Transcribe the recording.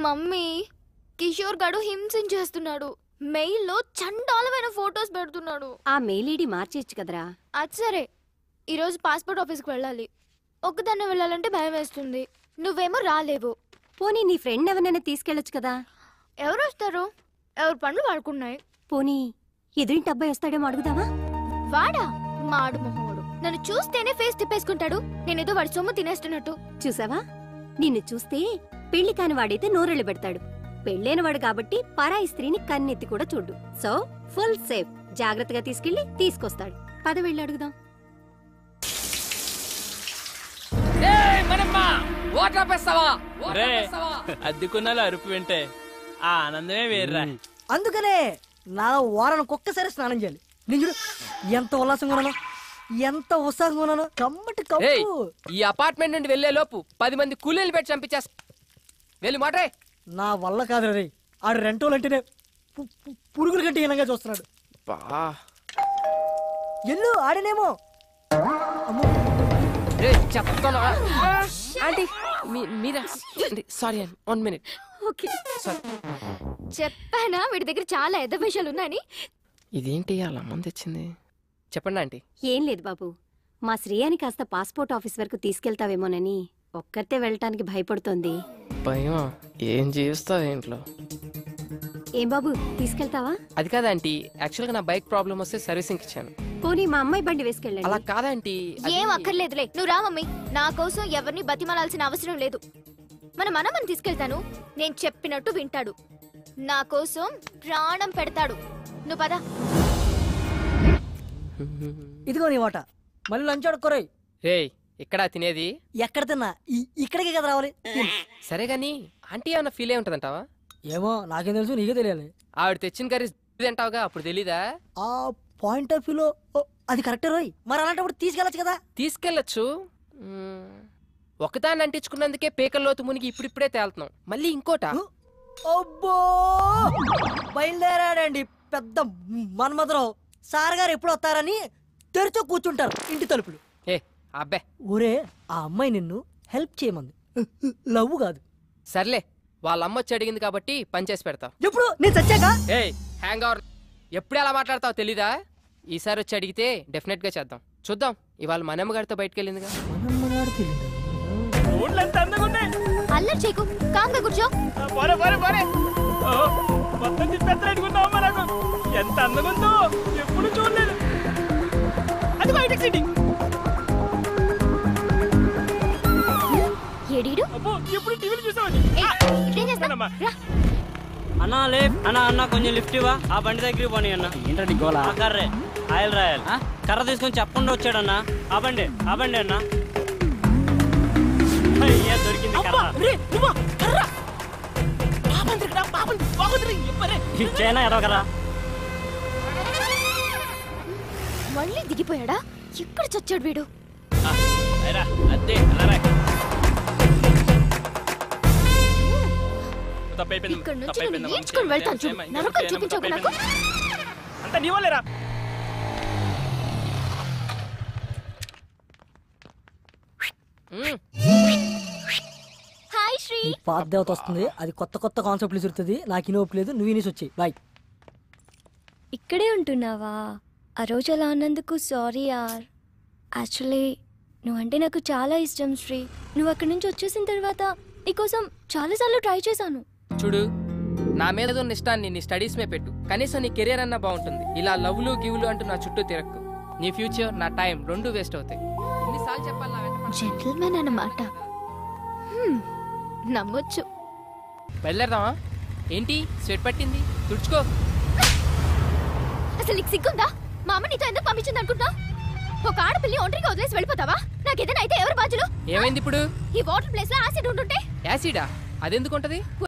Mummy, Kishore గడు హింసించేస్తున్నాడు. మెయిల్లో చండాలమైన photos పెడుతున్నాడు. ఆ మెయిల్ ఐడి మార్చేయచ్చు కదరా. అది సరే, ఈరోజు పాస్పోర్ట్ ఆఫీస్కి వెళ్ళాలి. ఒక్కదాన్నే వెళ్ళాలంటే భయం వేస్తుంది. నువ్వేమో రాలేవు. పోనీ నీ ఫ్రెండ్ ఎవరైనా తీసుకెళ్ళొచ్చు కదా. ఎవరు వస్తారు? ఎవరు పనులు వాడుకున్నాయి. పోనీ ఎదురింటి అబ్బాయి వస్తాడేమో అడుగుదావా? వాడా? మాడు మొహోడు. నన్ను చూస్తేనే ఫేస్ తిప్పేసుకుంటాడు. నేనేదో వాడి సొమ్ము తినేస్తున్నట్టు. చూసావా, నిన్ను చూస్తే పెళ్లి కాని వాడైతే నోరెళ్ళు పెడతాడు. పెళ్ళైనవాడు కాబట్టి పరాయి స్త్రీని కన్నెత్తి కూడా చూడ్డు. So full safe. జాగ్రత్తగా తీసుకెళ్లి తీసుకొస్తాడు. పద వెళ్ళి అడుగుదాం. అద్దెకున్నాలు అరుపు వింటే ఆ ఆనందమే వేర్రా. అందుకనే నా వారానికి ఒక్కసారి స్నానం చేయాలి. నేను చూడు ఎంత ఉల్లాసంగా ఉన్నాను, ఎంత ఉత్సాహంగా ఉన్నాను. కమ్మటి కప్పు. ఈ అపార్ట్మెంట్ నుండి వెళ్లే లోపు 10 మంది కూలీలు పెట్టి చంపించేస్తా. వెళ్ళి మాట్రే. నా వల్ల కాదు రే. ఆడు రెంటోలు అంటేనే పురుగుల కంటే హీనంగా చూస్తున్నాడు. ఎల్లు ఆడనేమో. చెప్తాను ఆంటీ, మీరా? Sorry 1 minute. చెప్పానా వీడి దగ్గర చాలా ఎద్ద విషయాలు ఉన్నాయని. ఇదేంటి అలా మంది తెచ్చింది? చెప్పండి ఆంటీ. ఏం లేదు బాబు, మా శ్రేయాని కాస్త పాస్పోర్ట్ ఆఫీస్ వరకు తీసుకెళ్తావేమోనని ఒక్కరితే వెళ్ళటానికి భయపడుతోంది. భయం? ఏం చేస్తావు ఇంట్లో? ఏం బాబు, తీసుకెళ్తావా? అది కాదంటీ, యాక్చువల్ గా నా బైక్ ప్రాబ్లం వస్తే సర్వీసింగ్ ఇచ్చాను. పోనీ మా అమ్మాయి బండి వేసుకెళ్ళండి. అలా కాదంటీ. ఏం అక్కర్లేదులే, నువ్వు రా మమ్మీ. నా కోసం ఎవరిని బతిమలాల్సిన అవసరం లేదు. మన మనమని తీసుకెళ్తాను. నేను చెప్పినట్టు వింటాడు. నా కోసం ప్రాణం పెడతాడు. నువ్వు పద. ఇదిగో నీ వాట. మళ్ళీ లంచ్ ఆడుకోరాయి. రే, ఇక్కడ తినేది? ఎక్కడ తిన్నా ఇక్కడికే కదా రావాలి. సరే గాని ఆంటీ ఏమన్నా ఫీల్ అయి ఉంటదంటావా? ఏమో నాకేం తెలుసు, నీకే తెలియాలి. ఆవిడ తెచ్చిన కర్రీ తింటావుగా, అప్పుడు తెలీదా? ఆ పాయింట్ ఆఫ్ వ్యూలో అది కరెక్టే రోయ్. మరి అలాంటప్పుడు తీసుకెళ్ళచ్చు కదా. తీసుకెళ్ళచ్చు. ఒకదాన్ని అంటించుకున్నందుకే పేకల్లోతు మునిగి ఇప్పుడిప్పుడే తేలుతున్నాం. మళ్ళీ ఇంకోట. అబ్బో, బయలుదేరాడండి పెద్ద మన్మధరావు. సార్ గారు ఎప్పుడు వస్తారని తెరిచో కూర్చుంటారు ఇంటి తలుపులు. ఏ అబ్బే, ఊరే ఆ అమ్మాయి నిన్ను హెల్ప్ చేయమంది, లవ్ కాదు. సర్లే, వాళ్ళ అమ్మ వచ్చి అడిగింది కాబట్టి పని చేసి పెడతావు. ఎప్పుడు నేను చచ్చాక? ఏ హ్యాంగ్ అవర్, ఎప్పుడు ఎలా మాట్లాడతావు తెలీదా? ఈసారి వచ్చి అడిగితే డెఫినెట్ గా చేద్దాం. చూద్దాం. ఇవాళ మనమ్మ గారితో బయటకు వెళ్ళిందిగా. అల్లరి చేయకు, కామ్గా కూర్చో. ఎంత అందంగా ఉందో ఎప్పుడు చూడలేదు. అది బయటకు సిటీ. ఏడీడు ఎప్పుడు టీవీలు చూసావని. అన్నా లేఫ్ అన్నా, అన్న కొంచెం లిఫ్ట్ ఇవ్వా. ఆ బండి దగ్గరికి పోనీ అన్న. ఏంటండి గోలా? కర్రే ఆయిల్ రాయాలి. కర్ర తీసుకొని చెప్పకుండా వచ్చాడన్నా. ఆ బండి అన్న. దొరికింది ఇచ్చేనా ఎదవకరా. మళ్ళీ దిగిపోయాడా? ఎక్కడ చచ్చాడు వీడు? ఇక్కడ నుంచి నేను నేర్చుకుని వెళ్తాను చూడు. నరకం చూపించకు నాకు. అంత నీ వాళ్ళేరా. హాయ్ శ్రీ. పాత దేవత వస్తుంది, అది కొత్త కొత్త కాన్సెప్ట్లు చూస్తుంది. నాకు ఇనోపు లేదు, నువ్వు ఇనేసి వచ్చాయి. బాయ్. ఇక్కడే ఉంటున్నావా? ఆ రోజు అలా అన్నందుకు సారీ యార్. యాక్చువల్లీ నువ్వంటే నాకు చాలా ఇష్టం శ్రీ. నువ్వు అక్కడి నుంచి వచ్చేసిన తర్వాత నీకోసం చాలాసార్లు ట్రై చేశాను. చూడు, నా మీద ఉన్న ఇష్టాన్ని నీ స్టడీస్ మే పెట్టు. కనీసం నీ కెరీర్ అన్నా బాగుంటుంది. ఇలా లవ్లు గివ్లు అంటూ నా చుట్టూ తిరక్కు. నీ ఫ్యూచర్, నా టైం రెండు వేస్ట్ అవుతాయి. ఎన్నిసార్లు చెప్పాలి? జెంటిల్మెన్ అన్నమాట. నమ్మొచ్చు. బయలుదేరదామా? ఏంటి స్వెట్ పట్టింది? తుడుచుకో. అసలు నీకు సిగ్గుందా? మా అమ్మ నీతో ఎందుకు పంపించింది అనుకుంటా? ఒక ఆడపిల్లి ఒంటరిగా వదిలేసి వెళ్ళిపోతావా? నాకేదైనా అయితే ఎవరు బాధ్యులు? ఏమైంది ఇప్పుడు? ఈ వాటర్ ప్లేస్ లో యాసిడ్ ఉంటుంటే. యాసిడా? అదెందుకుంటది?